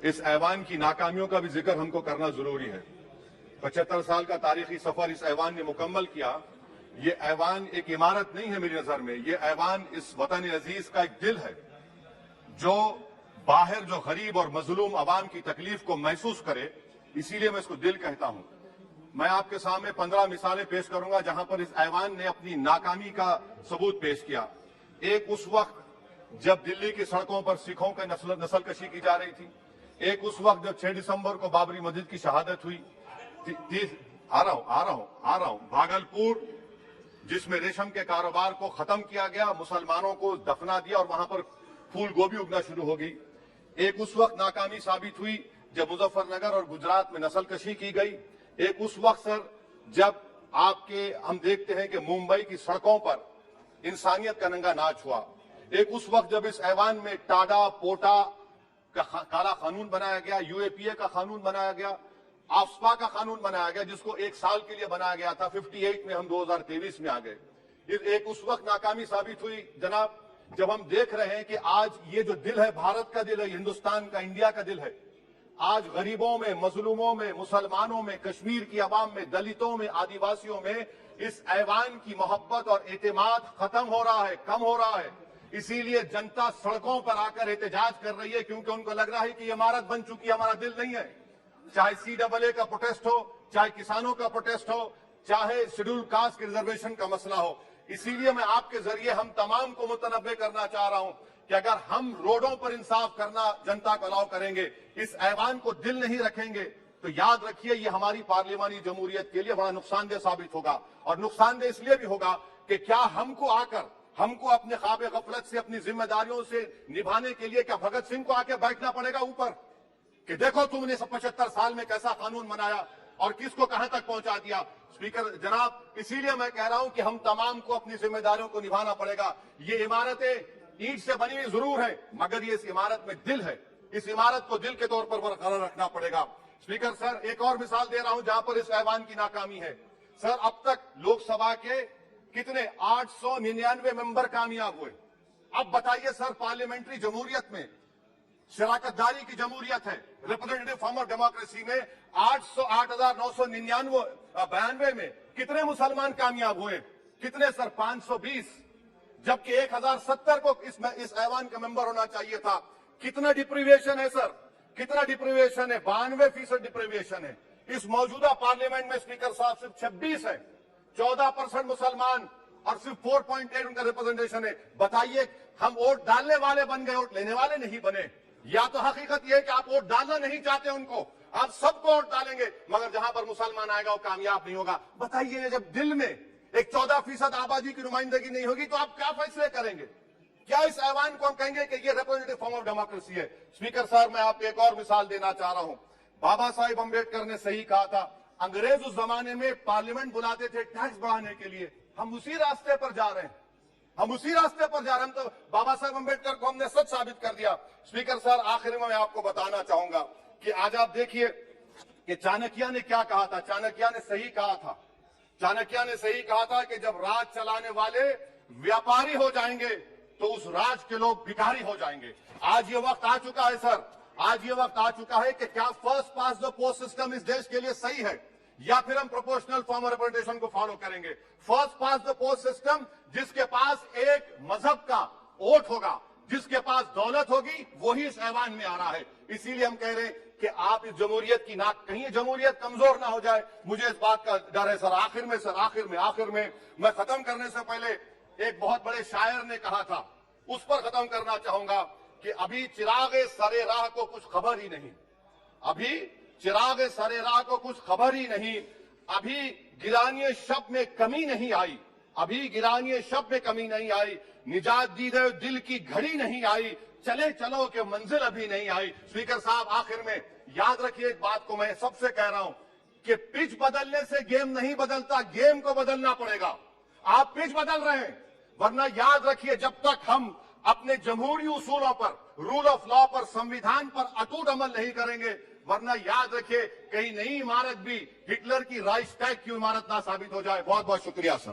اس ایوان کی ناکامیوں کا بھی ذکر ہم کو کرنا ضروری ہے۔ 75 سال کا تاریخی سفر اس ایوان نے مکمل کیا۔ یہ ایوان ایک عمارت نہیں ہے میری نظر میں، یہ ایوان اس وطن عزیز کا ایک دل ہے، جو باہر جو غریب اور مظلوم عوام کی تکلیف کو محسوس کرے، اسی لیے میں اس کو دل کہتا ہوں۔ میں آپ کے سامنے 15 مثالیں پیش کروں گا جہاں پر اس ایوان نے اپنی ناکامی کا ثبوت پیش کیا۔ ایک اس وقت جب دلی کی سڑکوں پر سکھوں کی نسل کشی کی جا رہی تھی، ایک اس وقت جب 6 دسمبر کو بابری مسجد کی شہادت ہوئی، آ رہا ہوں بھاگلپور جس میں ریشم کے کاروبار کو ختم کیا گیا، مسلمانوں کو دفنا دیا اور وہاں پر پھول گوبھی اگنا شروع ہو گئی۔ ایک اس وقت ناکامی ثابت ہوئی جب مظفر نگر اور گجرات میں نسل کشی کی گئی۔ ایک اس وقت سر جب ہم دیکھتے ہیں کہ ممبئی کی سڑکوں پر انسانیت کا ننگا ناچ ہوا۔ ایک اس وقت جب اس ایوان میں ٹاڈا پوٹا کا کالا قانون بنایا گیا، یو اے پی اے کا قانون بنایا گیا، آفسپا کا قانون بنایا گیا جس کو 1 سال کے لیے بنایا گیا تھا، 58 میں ہم 2023 میں آ گئے۔ ایک اس وقت ناکامی ثابت ہوئی جناب جب ہم دیکھ رہے ہیں کہ آج یہ جو دل ہے، بھارت کا دل ہے، ہندوستان کا، انڈیا کا دل ہے، آج غریبوں میں، مظلوموں میں، مسلمانوں میں، کشمیر کی عوام میں، دلتوں میں، آدیواسیوں میں اس ایوان کی محبت اور اعتماد ختم ہو رہا ہے، کم ہو رہا ہے۔ اسی لیے جنتا سڑکوں پر آ کر احتجاج کر رہی ہے کیونکہ ان کو لگ رہا ہے کہ یہ عمارت بن چکی ہے، ہمارا دل نہیں ہے۔ چاہے CAA کا پروٹیسٹ ہو، چاہے کسانوں کا پروٹیسٹ ہو، چاہے شیڈول کاسٹ کے ریزرویشن کا مسئلہ ہو۔ اسی لیے میں آپ کے ذریعے ہم تمام کو متنبہ کرنا چاہ رہا ہوں کہ اگر ہم روڈوں پر انصاف کرنا جنتا کو الاؤ کریں گے، اس ایوان کو دل نہیں رکھیں گے، تو یاد رکھیے یہ ہماری پارلیمانی جمہوریت کے لیے بڑا نقصان دہ ثابت ہوگا۔ اور نقصان دہ اس لیے بھی ہوگا کہ کیا ہم کو اپنے خواب غفلت سے، اپنی ذمہ داریوں سے نبھانے کے لیے کیا بھگت سنگھ کو آ کے بیٹھنا پڑے گا اوپر کہ دیکھو تم نے 75 سال میں کیسا قانون بنایا اور کس کو کہاں تک پہنچا دیا۔ اسپیکر جناب، اسی لیے میں کہہ رہا ہوں کہ ہم تمام کو اپنی ذمہ داریوں کو نبھانا پڑے گا۔ یہ عمارتیں اینٹ سے بنی ہوئی ضرور ہے مگر یہ اس عمارت میں دل ہے، اس عمارت کو دل کے طور پر برقرار رکھنا پڑے گا۔ اسپیکر سر، ایک اور مثال دے رہا ہوں جہاں پر اس ایوان کی ناکامی ہے۔ سر، اب تک لوک سبھا کے کتنے 899 ممبر کامیاب ہوئے۔ اب بتائیے سر، پارلیمنٹری جمہوریت میں شراکت داری کی جمہوریت ہے، ریپرزینٹیٹو فارم آف ڈیموکریسی میں 8,992 میں کتنے مسلمان کامیاب ہوئے؟ کتنے سر؟ 520، جبکہ 1070 کو اس ایوان کا ممبر ہونا چاہیے تھا۔ کتنا ڈپریویشن ہے سر؟ کتنا ڈپریویشن ہے؟ 92% ڈپریویشن ہے۔ اس موجودہ پارلیمنٹ میں اسپیکر صاحب صرف 26 ہے، 14% مسلمان اور صرف 4.8 ان کا ریپرزنٹیشن ہے۔ بتائیے، ہم ووٹ ڈالنے والے بن گئے، ووٹ لینے والے نہیں بنے۔ یا تو حقیقت یہ ہے کہ آپ ووٹ ڈالنا نہیں چاہتے ان کو، آپ سب کو ووٹ ڈالیں گے مگر جہاں پر مسلمان آئے گا وہ کامیاب نہیں ہوگا۔ بتائیے، جب دل میں ایک 14% آبادی کی نمائندگی نہیں ہوگی تو آپ کیا فیصلے کریں گے؟ کیا اس ایوان کو ہم کہیں گے کہ یہ ریپرزینٹیٹو فارم آف ڈیموکریسی ہے؟ اسپیکر صاحب، میں آپ کو ایک اور مثال دینا چاہ رہا ہوں۔ بابا صاحب امبیڈکر نے صحیح کہا تھا، انگریز اس زمانے میں پارلیمنٹ بلاتے تھے ٹیکس بڑھانے کے لیے، ہم اسی راستے پر جا رہے ہیں، ہم تو بابا صاحب امبیڈکر کو ہم نے سچ ثابت کر دیا۔ اسپیکر صاحب، آخر میں آپ کو بتانا چاہوں گا کہ آج آپ دیکھیے کہ چانکیہ نے کیا کہا تھا۔ چانکیہ نے صحیح کہا تھا کہ جب راج چلانے والے ویاپاری ہو جائیں گے تو اس راج کے لوگ بھکاری ہو جائیں گے۔ آج یہ وقت آ چکا ہے سر، آج یہ وقت آ چکا ہے کہ کیا first past the post system اس دیش کے لیے صحیح ہے یا پھر ہم پروپورشنل فارم آف ریپرزنٹیشن کو فالو کریں گے۔ First past the post system, جس کے پاس ایک مذہب کا ووٹ ہوگا، جس کے پاس دولت ہوگی، وہی اس ایوان میں آ رہا ہے۔ اسی لیے ہم کہہ رہے ہیں کہ آپ اس جمہوریت کی کہیں جمہوریت کمزور نہ ہو جائے، مجھے اس بات کا ڈر ہے سر۔ آخر میں ختم کرنے سے پہلے ایک بہت بڑے شاعر نے کہا تھا، اس پر ختم کرنا چاہوں گا کہ ابھی چراغ سر راہ کو کچھ خبر ہی نہیں، ابھی گرانی شب میں کمی نہیں آئی، نجات دیدے دل کی گھڑی نہیں آئی، چلو کہ منزل ابھی نہیں آئی۔ اسپیکر صاحب، آخر میں یاد رکھیے ایک بات کو میں سب سے کہہ رہا ہوں کہ پچ بدلنے سے گیم نہیں بدلتا، گیم کو بدلنا پڑے گا۔ آپ پچ بدل رہے ہیں، ورنہ یاد رکھیے جب تک ہم اپنے جمہوری اصولوں پر، رول آف لا پر، سمویدھان پر اٹوٹ عمل نہیں کریں گے، ورنہ یاد رکھیے کہیں نئی عمارت بھی ہٹلر کی رائس ٹیگ کی عمارت نہ ثابت ہو جائے۔ بہت بہت شکریہ سر۔